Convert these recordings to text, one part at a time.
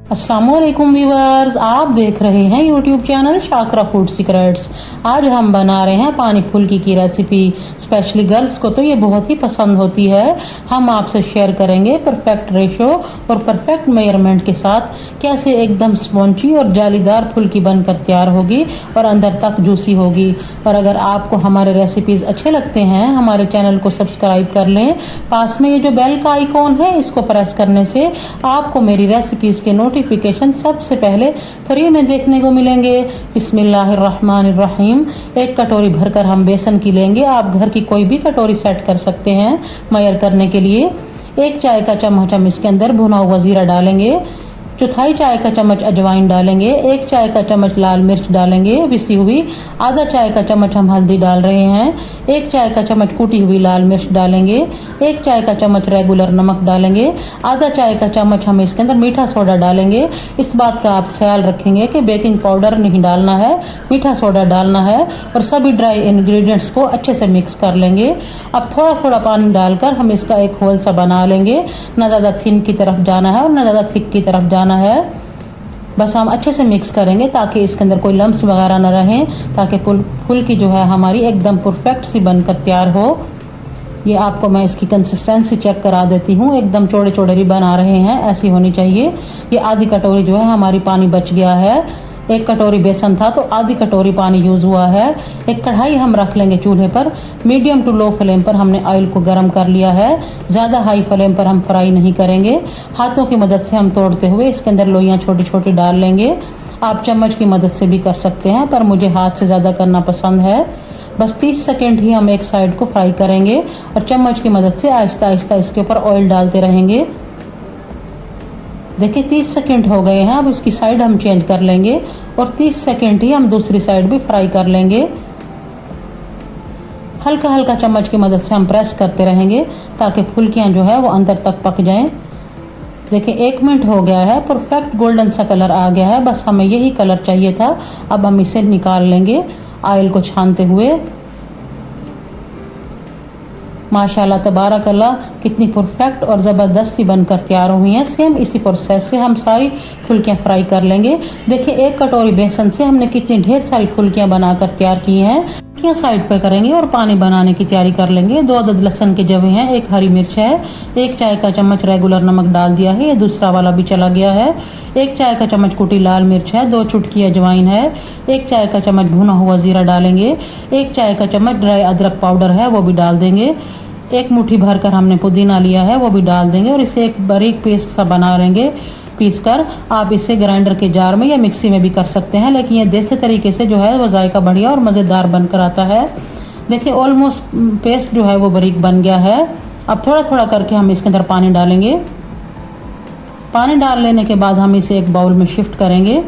अस्सलामुअलैकुम व्यूअर्स, आप देख रहे हैं YouTube channel Shakra food secrets. आज हम बना रहे हैं पानी फुल्की की रेसिपी। स्पेशली गर्ल्स को तो ये बहुत ही पसंद होती है। हम आपसे शेयर करेंगे परफेक्ट रेशो और परफेक्ट मेजरमेंट के साथ कैसे एकदम स्पॉन्जी और जालीदार फुल्की बनकर तैयार होगी और अंदर तक जूसी होगी। और अगर आपको हमारे रेसिपीज़ अच्छे लगते हैं, हमारे चैनल को सब्सक्राइब कर लें। पास में ये जो बेल का आइकॉन है, इसको प्रेस करने से आपको मेरी रेसिपीज़ के नोटिफिकेशन सबसे पहले फ्री में देखने को मिलेंगे। बिस्मिल्लाहिर्रहमानिर्रहीम। एक कटोरी भरकर हम बेसन की लेंगे। आप घर की कोई भी कटोरी सेट कर सकते हैं मेजर करने के लिए। एक चाय का चम्मच हम इसके अंदर भुना हुआ जीरा डालेंगे। चौथाई चाय का चम्मच अजवाइन डालेंगे। एक चाय का चम्मच लाल मिर्च डालेंगे पिसी हुई। आधा चाय का चम्मच हम हल्दी डाल रहे हैं। एक चाय का चम्मच कूटी हुई लाल मिर्च डालेंगे। एक चाय का चम्मच रेगुलर नमक डालेंगे। आधा चाय का चम्मच हम इसके अंदर मीठा सोडा डालेंगे। इस बात का आप ख्याल रखेंगे कि बेकिंग पाउडर नहीं डालना है, मीठा सोडा डालना है। और सभी ड्राई इंग्रेडिएंट्स को अच्छे से मिक्स कर लेंगे। अब थोड़ा थोड़ा पानी डालकर हम इसका एक होल सा बना लेंगे। ना ज़्यादा थिन की तरफ जाना है और ना ज़्यादा थिक की तरफ जाना है। बस हम अच्छे से मिक्स करेंगे ताकि इसके अंदर कोई लम्स वगैरह ना रहें, ताकि फुल्की जो है हमारी एकदम परफेक्ट सी बनकर तैयार हो। ये आपको मैं इसकी कंसिस्टेंसी चेक करा देती हूँ। एकदम चौड़े चौड़े रिबन आ रहे हैं, ऐसी होनी चाहिए। ये आधी कटोरी जो है हमारी पानी बच गया है। एक कटोरी बेसन था तो आधी कटोरी पानी यूज़ हुआ है। एक कढ़ाई हम रख लेंगे चूल्हे पर। मीडियम टू लो फ्लेम पर हमने ऑयल को गर्म कर लिया है। ज़्यादा हाई फ्लेम पर हम फ्राई नहीं करेंगे। हाथों की मदद से हम तोड़ते हुए इसके अंदर लोइयाँ छोटी छोटी डाल लेंगे। आप चम्मच की मदद से भी कर सकते हैं, पर मुझे हाथ से ज़्यादा करना पसंद है। बस 30 सेकेंड ही हम एक साइड को फ्राई करेंगे और चम्मच की मदद से आहिस्ता आहिस्ता इसके ऊपर ऑयल डालते रहेंगे। देखिए 30 सेकेंड हो गए हैं। अब इसकी साइड हम चेंज कर लेंगे और 30 सेकेंड ही हम दूसरी साइड भी फ्राई कर लेंगे। हल्का हल्का चम्मच की मदद से हम प्रेस करते रहेंगे ताकि फुल्कियाँ जो है वो अंदर तक पक जाएं। देखिए 1 मिनट हो गया है, परफेक्ट गोल्डन सा कलर आ गया है। बस हमें यही कलर चाहिए था। अब हम इसे निकाल लेंगे ऑयल को छानते हुए। माशाल्लाह तबारकल्लाह, कितनी परफेक्ट और ज़बरदस्त सी बनकर तैयार हुई हैं। सेम इसी प्रोसेस से हम सारी फुल्कियाँ फ्राई कर लेंगे। देखिए एक कटोरी बेसन से हमने कितनी ढेर सारी फुल्कियाँ बनाकर तैयार की हैं। फुल्कियाँ साइड पे करेंगे और पानी बनाने की तैयारी कर लेंगे। 2 अदद लहसुन के जवे हैं, एक हरी मिर्च है, एक चाय का चम्मच रेगुलर नमक डाल दिया है, ये दूसरा वाला भी चला गया है। एक चाय का चम्मच कुटी लाल मिर्च है, 2 चुटकी अजवाइन है, एक चाय का चम्मच भुना हुआ जीरा डालेंगे, एक चाय का चम्मच ड्राई अदरक पाउडर है वो भी डाल देंगे। एक मुट्ठी भरकर हमने पुदीना लिया है वो भी डाल देंगे और इसे एक बारीक पेस्ट सा बना लेंगे पीस कर। आप इसे ग्राइंडर के जार में या मिक्सी में भी कर सकते हैं, लेकिन ये देसी तरीके से जो है वो जायका बढ़िया और मज़ेदार बनकर आता है। देखिए ऑलमोस्ट पेस्ट जो है वो बारीक बन गया है। अब थोड़ा थोड़ा करके हम इसके अंदर पानी डालेंगे। पानी डाल लेने के बाद हम इसे एक बाउल में शिफ्ट करेंगे।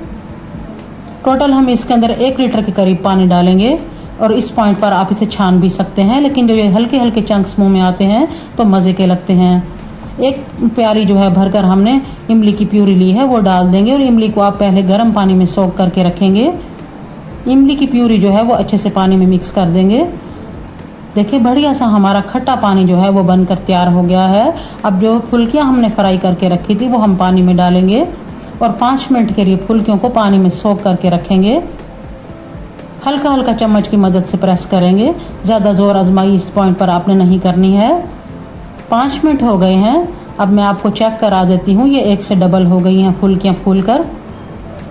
टोटल हम इसके अंदर 1 लीटर के करीब पानी डालेंगे और इस पॉइंट पर आप इसे छान भी सकते हैं, लेकिन जो ये हल्के हल्के चंक्स मुंह में आते हैं तो मज़े के लगते हैं। एक प्याली जो है भरकर हमने इमली की प्यूरी ली है वो डाल देंगे और इमली को आप पहले गर्म पानी में सोख करके रखेंगे। इमली की प्यूरी जो है वो अच्छे से पानी में मिक्स कर देंगे। देखिए बढ़िया सा हमारा खट्टा पानी जो है वो बनकर तैयार हो गया है। अब जो फुल्कियाँ हमने फ्राई करके रखी थी वो हम पानी में डालेंगे और 5 मिनट के लिए फुल्कियों को पानी में सोख करके रखेंगे। हल्का हल्का चम्मच की मदद से प्रेस करेंगे। ज़्यादा ज़ोर आजमाई इस पॉइंट पर आपने नहीं करनी है। 5 मिनट हो गए हैं। अब मैं आपको चेक करा देती हूँ, ये 1 से डबल हो गई हैं फुल्कियाँ फूलकर।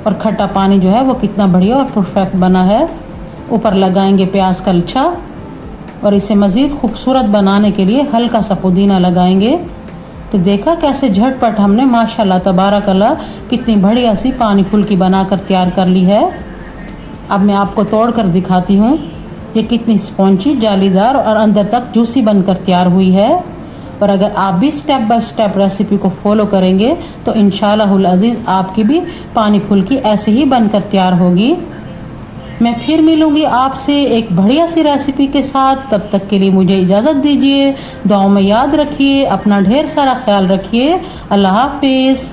और खट्टा पानी जो है वो कितना बढ़िया और परफेक्ट बना है। ऊपर लगाएंगे प्याज का लच्छा और इसे मज़ीद खूबसूरत बनाने के लिए हल्का सा पुदीना लगाएंगे। तो देखा कैसे झटपट हमने माशाल्लाह तबारकल्लाह कितनी बढ़िया सी पानी फुल्की बनाकर तैयार कर ली है। अब मैं आपको तोड़ कर दिखाती हूँ ये कितनी स्पॉन्जी, जालीदार और अंदर तक जूसी बनकर तैयार हुई है। और अगर आप भी स्टेप बाय स्टेप रेसिपी को फॉलो करेंगे तो इंशाअल्लाहुल अज़ीज़ आपकी भी पानी फुल्की ऐसे ही बनकर तैयार होगी। मैं फिर मिलूँगी आपसे एक बढ़िया सी रेसिपी के साथ। तब तक के लिए मुझे इजाज़त दीजिए। दुआओं में याद रखिए, अपना ढेर सारा ख्याल रखिए। अल्लाह हाफिज़।